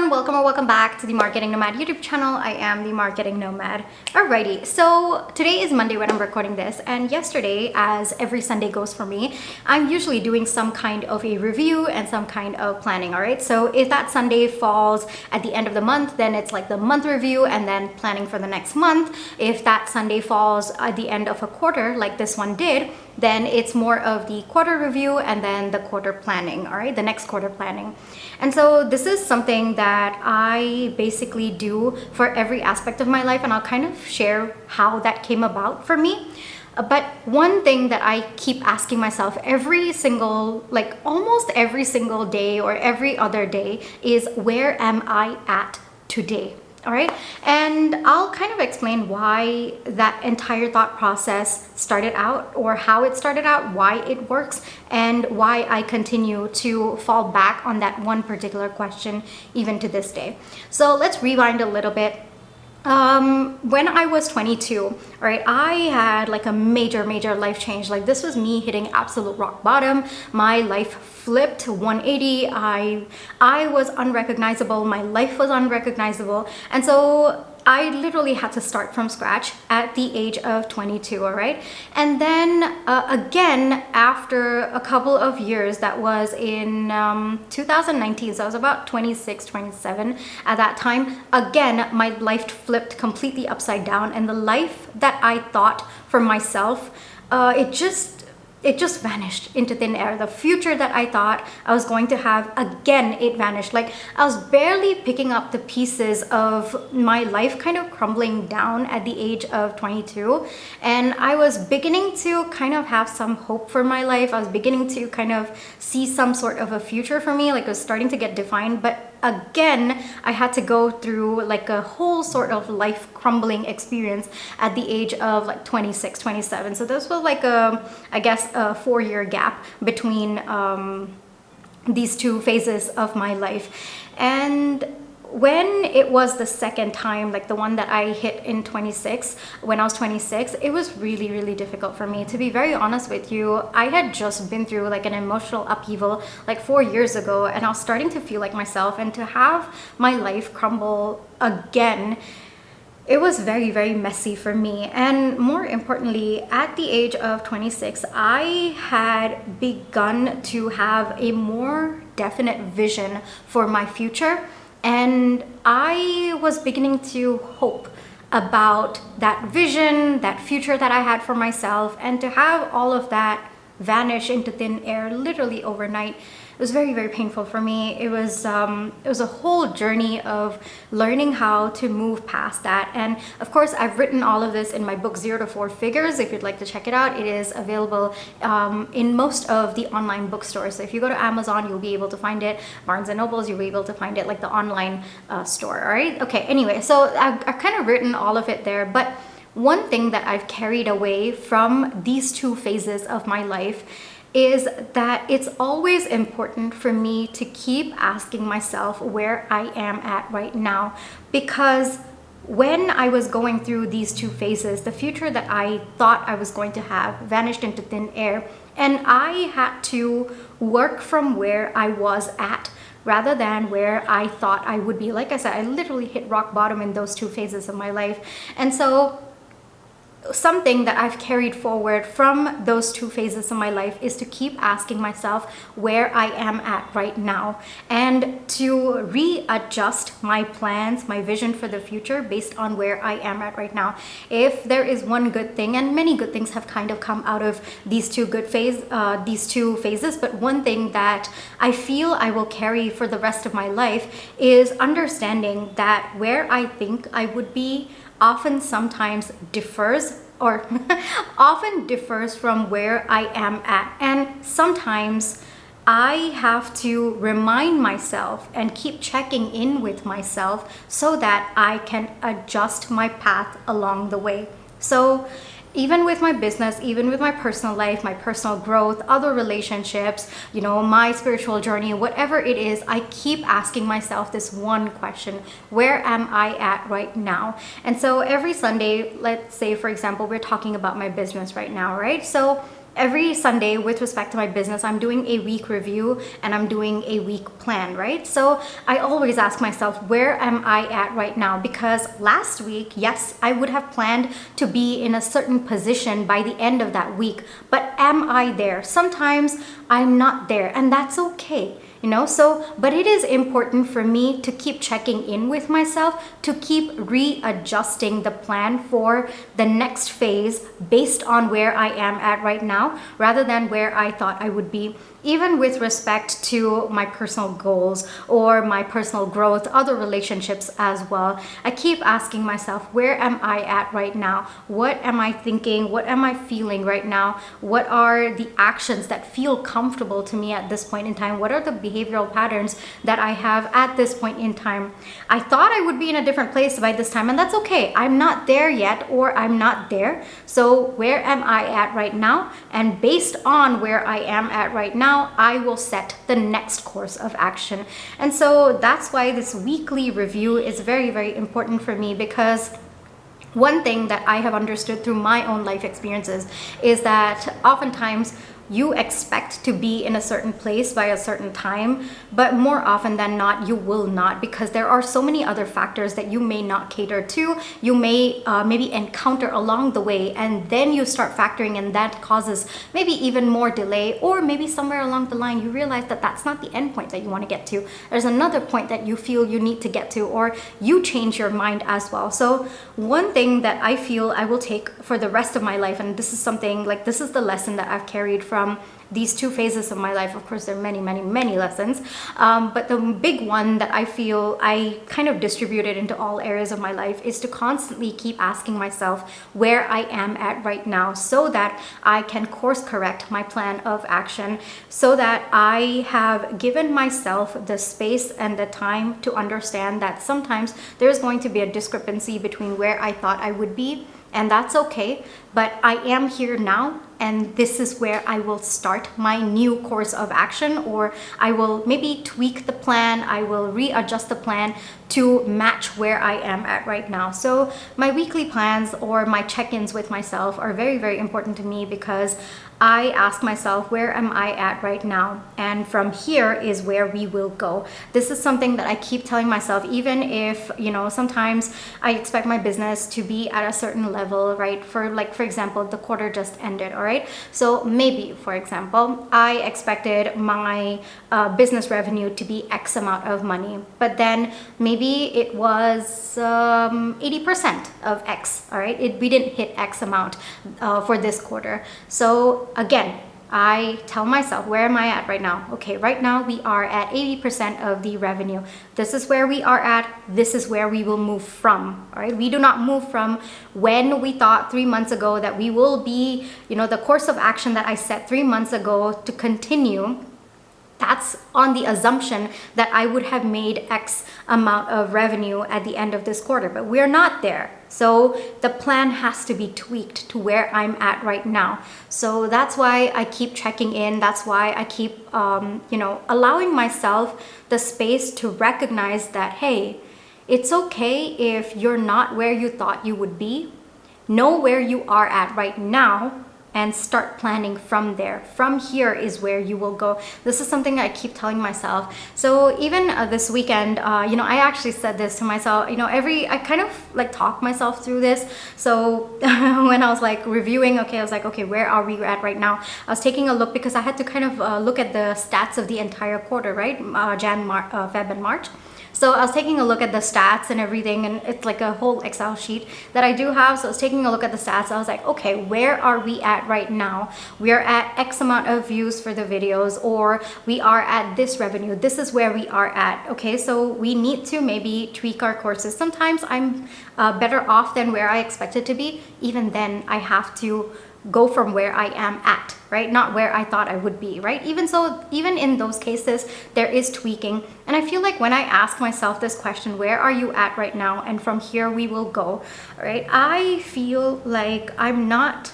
everyone, welcome or welcome back to the Marketing Nomad YouTube channel. I am the Marketing Nomad. Alrighty, so today is Monday when I'm recording this, and yesterday, as every Sunday goes for me, I'm usually doing some kind of a review and some kind of planning. Alright, so if that Sunday falls at the end of the month, then it's like the month review and then planning for the next month. If that Sunday falls at the end of a quarter, like this one did, then it's more of the quarter review and then the quarter planning, all right, the next quarter planning. And so this is something that I basically do for every aspect of my life, and I'll kind of share how that came about for me. But one thing that I keep asking myself every single, like almost every single day or every other day is, where am I at today? All right, and I'll kind of explain why that entire thought process started out, or how it started out, why it works, and why I continue to fall back on that one particular question even to this day. So let's rewind a little bit. When I was 22, all right, I had like a major life change. Like, this was me hitting absolute rock bottom. My life flipped 180. I was unrecognizable. My life was unrecognizable. And so I literally had to start from scratch at the age of 22, all right? And then again, after a couple of years, that was in 2019, so I was about 26, 27 at that time. Again, my life flipped completely upside down, and the life that I thought for myself, it just vanished into thin air. The future that I thought I was going to have, again, it vanished. Like, I was barely picking up the pieces of my life kind of crumbling down at the age of 22. And I was beginning to kind of have some hope for my life. I was beginning to kind of see some sort of a future for me. Like, it was starting to get defined. But again, I had to go through like a whole sort of life crumbling experience at the age of like 26, 27. So this was like I guess a 4-year gap between these two phases of my life. And when it was the second time, like the one that I hit in 26, when I was 26, it was really difficult for me. To be very honest with you, I had just been through like an emotional upheaval like 4 years ago, and I was starting to feel like myself, and to have my life crumble again, it was very messy for me. And more importantly, at the age of 26, I had begun to have a more definite vision for my future. And I was beginning to hope about that vision, that future that I had for myself, and to have all of that vanish into thin air literally overnight. It was very painful for me. It was a whole journey of learning how to move past that. And of course, I've written all of this in my book 0 to 4 Figures. If you'd like to check it out, it is available in most of the online bookstores. So if you go to Amazon, you'll be able to find it. Barnes and Nobles, you'll be able to find it, like the online store. All right. Okay. Anyway, so I've kind of written all of it there, but one thing that I've carried away from these two phases of my life is that it's always important for me to keep asking myself where I am at right now. Because when I was going through these two phases, the future that I thought I was going to have vanished into thin air, and I had to work from where I was at rather than where I thought I would be. Like I said, I literally hit rock bottom in those two phases of my life. And so something that I've carried forward from those two phases of my life is to keep asking myself where I am at right now, and to readjust my plans, my vision for the future based on where I am at right now. If there is one good thing, and many good things have kind of come out of these two phases, but one thing that I feel I will carry for the rest of my life is understanding that where I think I would be often differs from where I am at. And sometimes I have to remind myself and keep checking in with myself so that I can adjust my path along the way. So even with my business, even with my personal life, my personal growth, other relationships, my spiritual journey, whatever it is, I keep asking myself this one question: where am I at right now? And so every Sunday, let's say, for example, we're talking about my business right now, right? So every Sunday with respect to my business, I'm doing a week review and I'm doing a week plan, right? So I always ask myself, where am I at right now? Because last week, yes, I would have planned to be in a certain position by the end of that week, but am I there? Sometimes I'm not there, and that's okay. But it is important for me to keep checking in with myself, to keep readjusting the plan for the next phase based on where I am at right now, rather than where I thought I would be, even with respect to my personal goals or my personal growth, other relationships as well. I keep asking myself, where am I at right now? What am I thinking? What am I feeling right now? What are the actions that feel comfortable to me at this point in time? What are the behavioral patterns that I have at this point in time? I thought I would be in a different place by this time, and that's okay. I'm not there yet, or I'm not there. So where am I at right now? And based on where I am at right now, I will set the next course of action. And so that's why this weekly review is very, very important for me, because one thing that I have understood through my own life experiences is that oftentimes you expect to be in a certain place by a certain time, but more often than not, you will not, because there are so many other factors that you may not cater to. You may maybe encounter along the way, and then you start factoring, and that causes maybe even more delay, or maybe somewhere along the line you realize that that's not the end point that you want to get to. There's another point that you feel you need to get to, or you change your mind as well. So one thing that I feel I will take for the rest of my life, and this is something like, this is the lesson that I've carried from these two phases of my life. Of course, there are many, many, many lessons, but the big one that I feel I kind of distributed into all areas of my life is to constantly keep asking myself where I am at right now, so that I can course correct my plan of action, so that I have given myself the space and the time to understand that sometimes there's going to be a discrepancy between where I thought I would be, and that's okay. But I am here now, and this is where I will start my new course of action, or I will maybe tweak the plan, I will readjust the plan to match where I am at right now. So my weekly plans or my check-ins with myself are very, very important to me, because I ask myself, where am I at right now? And from here is where we will go. This is something that I keep telling myself, even if, sometimes I expect my business to be at a certain level, right? For example, the quarter just ended, all right? So maybe, for example, I expected my business revenue to be X amount of money, but then maybe it was 80% of X, all right? We didn't hit X amount for this quarter. So again, I tell myself, where am I at right now? Okay, right now we are at 80% of the revenue. This is where we are at. This is where we will move from, all right? We do not move from when we thought 3 months ago that we will be, the course of action that I set 3 months ago to continue. That's on the assumption that I would have made X amount of revenue at the end of this quarter, but we're not there. So the plan has to be tweaked to where I'm at right now. So that's why I keep checking in. That's why I keep, allowing myself the space to recognize that, hey, it's okay if you're not where you thought you would be. Know where you are at right now, and start planning from there. From here is where you will go. This is something I keep telling myself. So even this weekend, I actually said this to myself, I kind of like talk myself through this. So when I was like reviewing, I was like, okay, where are we at right now? I was taking a look, because I had to kind of look at the stats of the entire quarter, right? Feb and March. So I was taking a look at the stats and everything, and it's like a whole Excel sheet that I do have. So I was taking a look at the stats. I was like, okay, where are we at right now? We are at X amount of views for the videos, or we are at this revenue. This is where we are at. Okay, so we need to maybe tweak our courses. Sometimes I'm better off than where I expected to be. Even then, I have to go from where I am at, right? Not where I thought I would be, right? Even in those cases, there is tweaking. And I feel like when I ask myself this question, where are you at right now? And from here we will go, right? I feel like I'm not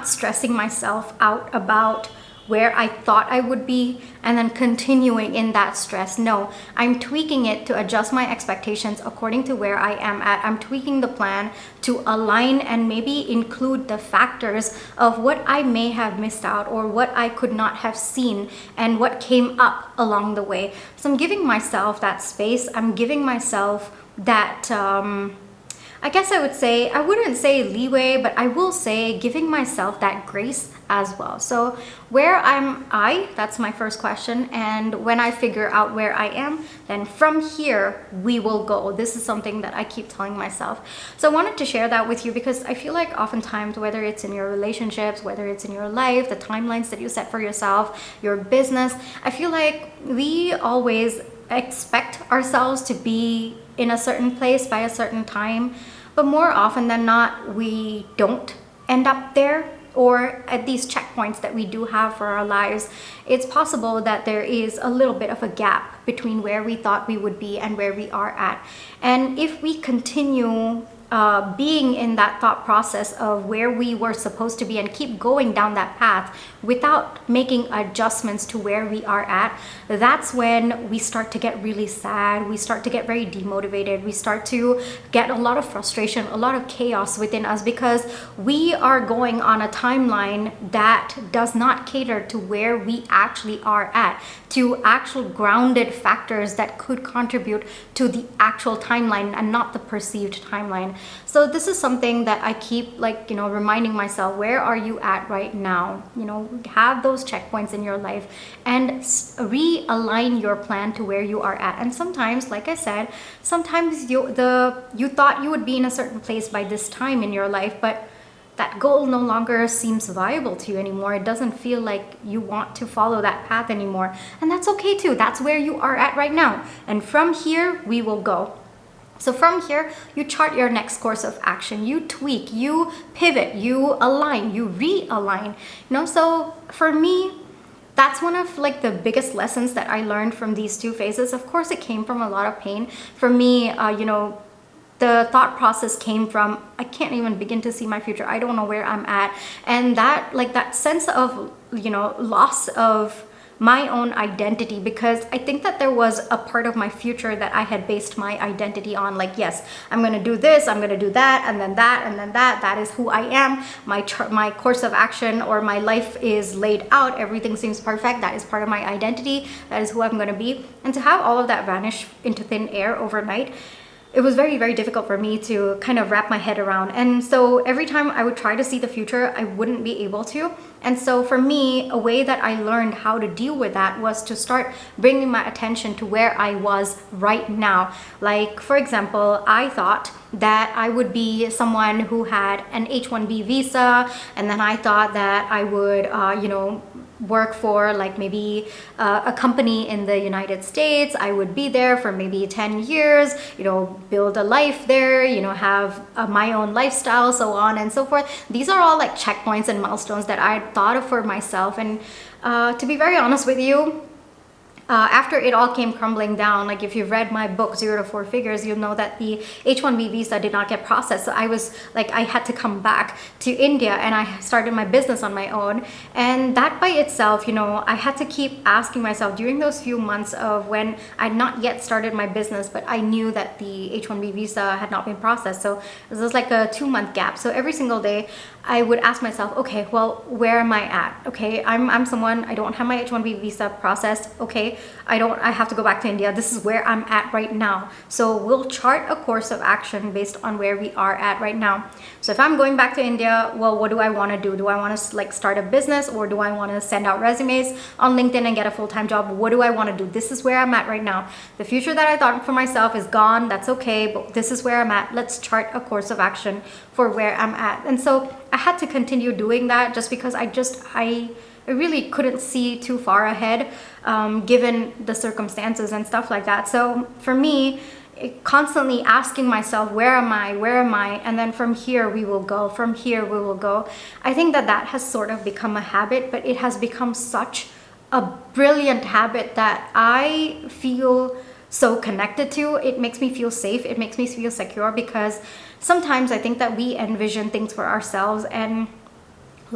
stressing myself out about where I thought I would be and then continuing in that stress. No, I'm tweaking it to adjust my expectations according to where I am at. I'm tweaking the plan to align and maybe include the factors of what I may have missed out or what I could not have seen and what came up along the way. So I'm giving myself that space. I'm giving myself that I guess I would say, I wouldn't say leeway, but I will say giving myself that grace as well. So where am I? That's my first question. And when I figure out where I am, then from here we will go. This is something that I keep telling myself. So I wanted to share that with you because I feel like oftentimes, whether it's in your relationships, whether it's in your life, the timelines that you set for yourself, your business, I feel like we always expect ourselves to be in a certain place by a certain time, but more often than not, we don't end up there, or at these checkpoints that we do have for our lives. It's possible that there is a little bit of a gap between where we thought we would be and where we are at. And if we continue being in that thought process of where we were supposed to be and keep going down that path without making adjustments to where we are at, that's when we start to get really sad. We start to get very demotivated. We start to get a lot of frustration, a lot of chaos within us because we are going on a timeline that does not cater to where we actually are at, to actual grounded factors that could contribute to the actual timeline and not the perceived timeline. So this is something that I keep reminding myself, where are you at right now? Have those checkpoints in your life and realign your plan to where you are at. And sometimes, like I said, sometimes you thought you would be in a certain place by this time in your life, but that goal no longer seems viable to you anymore. It doesn't feel like you want to follow that path anymore. And that's okay too. That's where you are at right now. And from here, we will go. So from here, you chart your next course of action. You tweak, you pivot, you align, you realign. So for me, that's one of the biggest lessons that I learned from these two phases. Of course, it came from a lot of pain. For me, the thought process came from, I can't even begin to see my future. I don't know where I'm at. And that sense of, loss of my own identity, because I think that there was a part of my future that I had based my identity on. Yes, I'm going to do this, I'm going to do that, and then that, and then that. That is who I am. My course of action or my life is laid out. Everything seems perfect. That is part of my identity. That is who I'm going to be. And to have all of that vanish into thin air overnight, it was very, very difficult for me to kind of wrap my head around. And so every time I would try to see the future, I wouldn't be able to. And so for me, a way that I learned how to deal with that was to start bringing my attention to where I was right now. For example, I thought that I would be someone who had an H-1B visa, and then I thought that I would, work for maybe a company in the United States. I would be there for maybe 10 years, build a life there, have my own lifestyle, so on and so forth. These are all checkpoints and milestones that I thought of for myself. And to be very honest with you, after it all came crumbling down, if you've read my book 0 to 4 Figures, you'll know that the H-1B visa did not get processed. So I was I had to come back to India, and I started my business on my own. And that by itself, I had to keep asking myself during those few months of when I'd not yet started my business, but I knew that the H-1B visa had not been processed. So this was a 2-month gap. So every single day I would ask myself, okay, well, where am I at? Okay, I'm someone, I don't have my H-1B visa processed. Okay, I have to go back to India. This is where I'm at right now. So we'll chart a course of action based on where we are at right now. So if I'm going back to India, well, what do I want to do? Do I want to start a business, or do I want to send out resumes on LinkedIn and get a full-time job? What do I want to do? This is where I'm at right now. The future that I thought for myself is gone. That's okay, but this is where I'm at. Let's chart a course of action for where I'm at. And so I had to continue doing that just because I really couldn't see too far ahead, given the circumstances and stuff like that. So for me, constantly asking myself, where am I? And then from here we will go. From here we will go. I think that has sort of become a habit, but it has become such a brilliant habit that I feel so connected to. It makes me feel safe. It makes me feel secure, because sometimes I think that we envision things for ourselves, and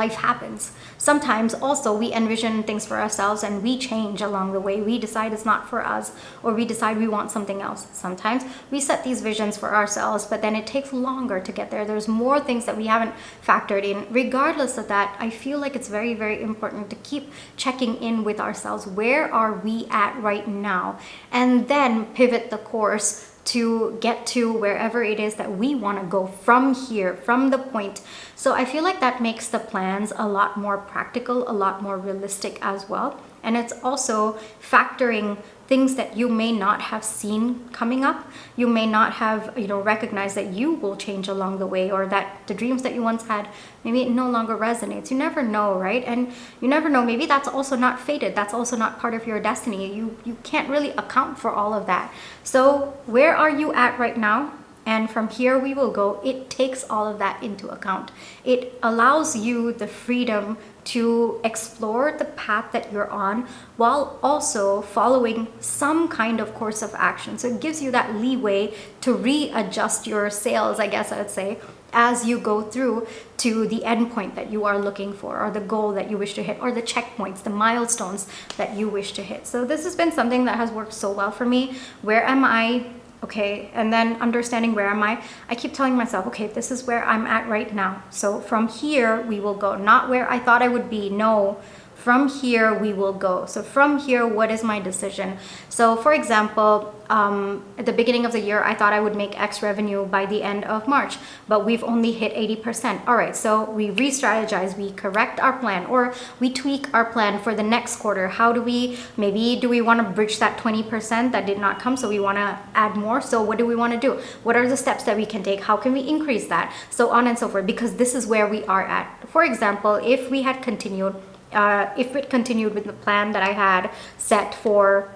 life happens. Sometimes also we envision things for ourselves and we change along the way. We decide it's not for us, or we decide we want something else. Sometimes we set these visions for ourselves, but then it takes longer to get there. There's more things that we haven't factored in. Regardless of that, I feel like it's very, very important to keep checking in with ourselves. Where are we at right now? And then pivot the course to get to wherever it is that we want to go from here, from the point. So I feel like that makes the plans a lot more practical, a lot more realistic as well. And it's also factoring things that you may not have seen coming up. You may not have, recognized that you will change along the way, or that the dreams that you once had, maybe it no longer resonates. You never know, right? And you never know, maybe that's also not fated. That's also not part of your destiny. You can't really account for all of that. So where are you at right now? And from here we will go. It takes all of that into account. It allows you the freedom to explore the path that you're on while also following some kind of course of action. So it gives you that leeway to readjust your sails, I guess I would say, as you go through to the end point that you are looking for, or the goal that you wish to hit, or the checkpoints, the milestones that you wish to hit. So this has been something that has worked so well for me. Where am I? Okay, and then understanding where am I keep telling myself, okay, this is where I'm at right now. So from here we will go, not where I thought I would be. No, from here we will go. So from here, what is my decision? So for example, at the beginning of the year, I thought I would make X revenue by the end of March, but we've only hit 80%. All right, so we re-strategize, we correct our plan, or we tweak our plan for the next quarter. How do we want to bridge that 20% that did not come? So we want to add more. So what do we want to do? What are the steps that we can take? How can we increase that? So on and so forth, because this is where we are at. For example, if it continued with the plan that I had set for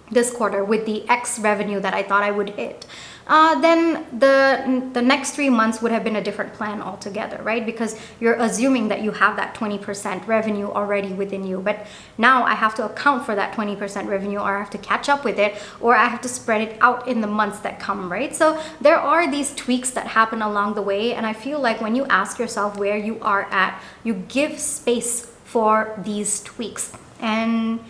this quarter with the X revenue that I thought I would hit, then the next 3 months would have been a different plan altogether, right? Because you're assuming that you have that 20% revenue already within you. But now I have to account for that 20% revenue, or I have to catch up with it, or I have to spread it out in the months that come, right? So there are these tweaks that happen along the way. And I feel like when you ask yourself where you are at, you give space for these tweaks. And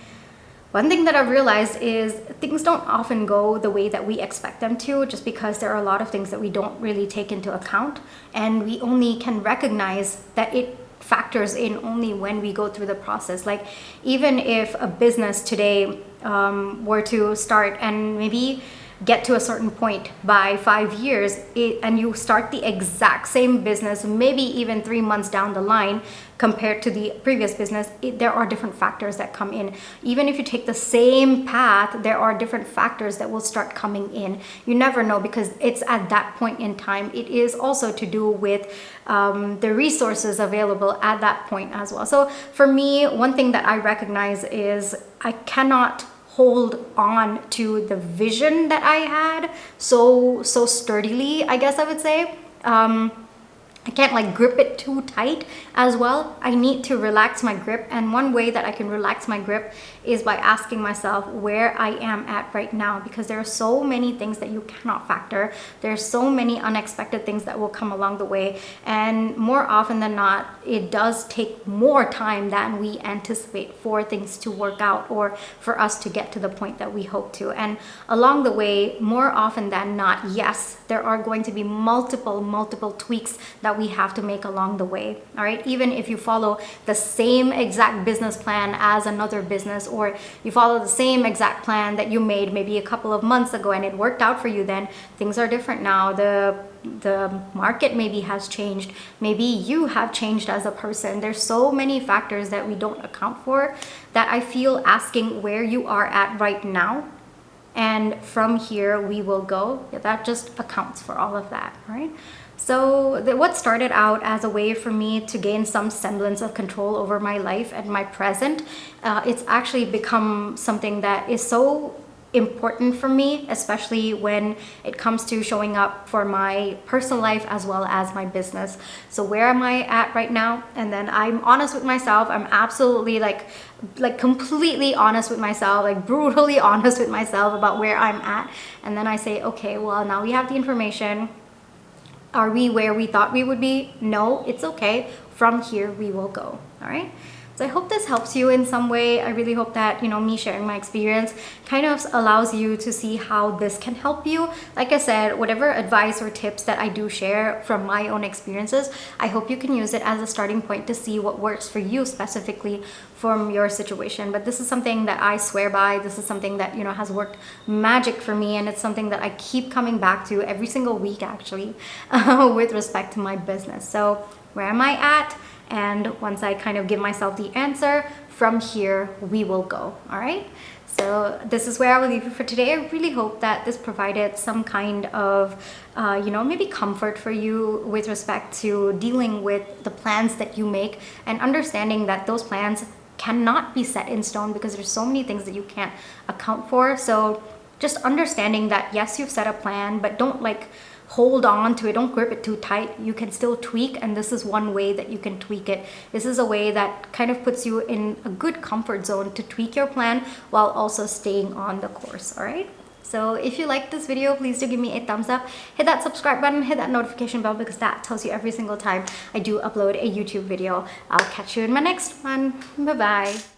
one thing that I've realized is things don't often go the way that we expect them to, just because there are a lot of things that we don't really take into account, and we only can recognize that it factors in only when we go through the process. Like even if a business today were to start and maybe get to a certain point by 5 years, and you start the exact same business, maybe even 3 months down the line compared to the previous business, there are different factors that come in. Even if you take the same path, there are different factors that will start coming in. You never know, because it's at that point in time. It is also to do with the resources available at that point as well. So for me, one thing that I recognize is I cannot hold on to the vision that I had so sturdily, I guess I would say. I can't like grip it too tight as well. I need to relax my grip. And one way that I can relax my grip is by asking myself where I am at right now, because there are so many things that you cannot factor. There's so many unexpected things that will come along the way. And more often than not, it does take more time than we anticipate for things to work out, or for us to get to the point that we hope to. And along the way, more often than not, yes, there are going to be multiple tweaks that we have to make along the way. All right, even if you follow the same exact business plan as another business, or you follow the same exact plan that you made maybe a couple of months ago and it worked out for you, then things are different now. The market maybe has changed. Maybe you have changed as a person. There's so many factors that we don't account for, that I feel asking where you are at right now and from here we will go, that just accounts for all of that, right? So what started out as a way for me to gain some semblance of control over my life and my present, it's actually become something that is so important for me, especially when it comes to showing up for my personal life as well as my business. So where am I at right now? And then I'm honest with myself. I'm absolutely like completely honest with myself, like brutally honest with myself about where I'm at. And then I say, okay, well, now we have the information. Are we where we thought we would be? No, it's okay. from here we will go. All right. So I hope this helps you in some way. I really hope that, me sharing my experience kind of allows you to see how this can help you. Like I said, whatever advice or tips that I do share from my own experiences, I hope you can use it as a starting point to see what works for you specifically from your situation. But this is something that I swear by. This is something that, has worked magic for me. And it's something that I keep coming back to every single week, actually, with respect to my business. So where am I at? And once I kind of give myself the answer, from here we will go. All right. So this is where I will leave you for today. I really hope that this provided some kind of, maybe comfort for you with respect to dealing with the plans that you make and understanding that those plans cannot be set in stone because there's so many things that you can't account for. So just understanding that, yes, you've set a plan, but don't hold on to it. Don't grip it too tight. You can still tweak, and this is one way that you can tweak it. This is a way that kind of puts you in a good comfort zone to tweak your plan while also staying on the course. All right. So if you like this video, please do give me a thumbs up, hit that subscribe button, hit that notification bell, because that tells you every single time I do upload a YouTube video. I'll catch you in my next one. Bye bye.